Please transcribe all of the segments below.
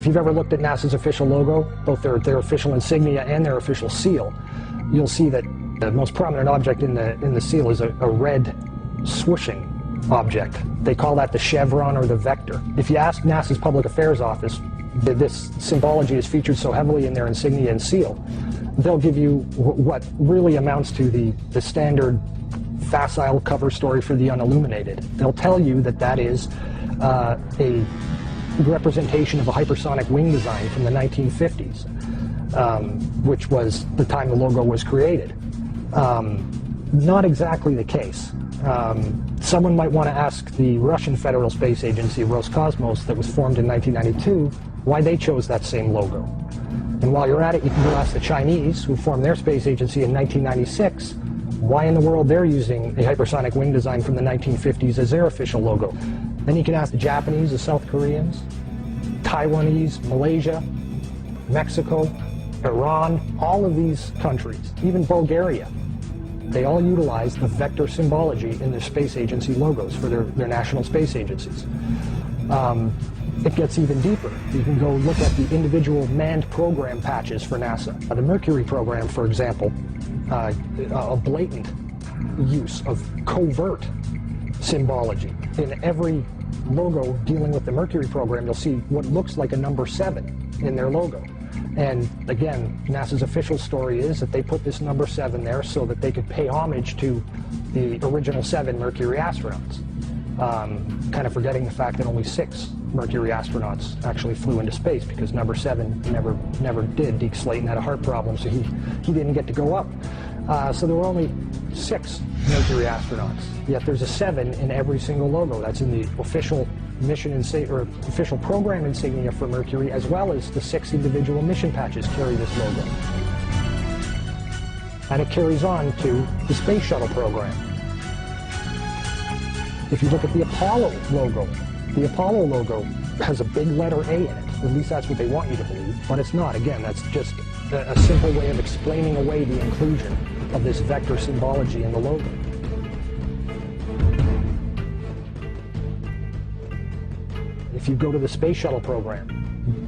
you've ever looked at NASA's official logo, both their official insignia and their official seal, you'll see that the most prominent object in the seal is a red swooshing object. They call that the chevron or the vector. If you ask NASA's Public Affairs Office, this symbology is featured so heavily in their insignia and seal, they'll give you what really amounts to the standard facile cover story for the unilluminated. They'll tell you that that is a representation of a hypersonic wing design from the 1950s, which was the time the logo was created. Not exactly the case. Someone might want to ask the Russian Federal Space Agency, Roscosmos, that was formed in 1992, why they chose that same logo. And while you're at it, you can go ask the Chinese, who formed their space agency in 1996, why in the world they're using a hypersonic wing design from the 1950s as their official logo. Then you can ask the Japanese, the South Koreans, Taiwanese, Malaysia, Mexico, Iran, all of these countries, even Bulgaria. They all utilize the vector symbology in their space agency logos for their national space agencies. It gets even deeper. You can go look at the individual manned program patches for NASA. The Mercury program, for example, a blatant use of covert symbology. In every logo dealing with the Mercury program, you'll see what looks like a number 7 in their logo. And again, NASA's official story is that they put this number 7 there so that they could pay homage to the original 7 Mercury astronauts. Kind of forgetting the fact that only 6 Mercury astronauts actually flew into space, because number 7 never did. Deke Slayton had a heart problem, so he didn't get to go up. So there were only 6 Mercury astronauts, yet there's a 7 in every single logo. That's in the official mission or official program insignia for Mercury, as well as the 6 individual mission patches carry this logo. And it carries on to the Space Shuttle program. If you look at the Apollo logo has a big letter A in it. At least that's what they want you to believe, but it's not. Again, that's just a simple way of explaining away the inclusion of this vector symbology in the logo. If you go to the Space Shuttle program,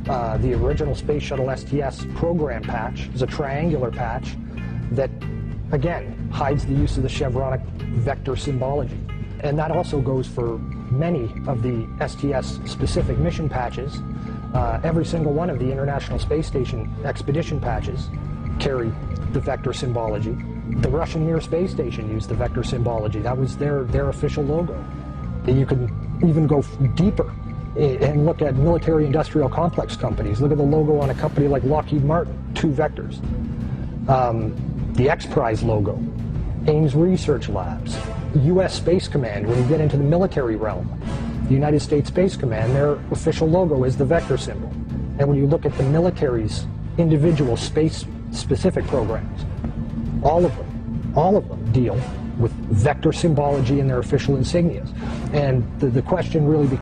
the original Space Shuttle STS program patch is a triangular patch that, again, hides the use of the chevronic vector symbology. And that also goes for many of the STS-specific mission patches. Every single one of the International Space Station expedition patches carry the vector symbology. The Russian Mir space station used the vector symbology. That was their official logo. You can even go deeper and look at military-industrial complex companies. Look at the logo on a company like Lockheed Martin, 2 vectors. The X Prize logo, Ames Research Labs, U.S. Space Command. When you get into the military realm, the United States Space Command, their official logo is the vector symbol. And when you look at the military's individual space-specific programs, all of them deal with vector symbology in their official insignias. And the question really becomes,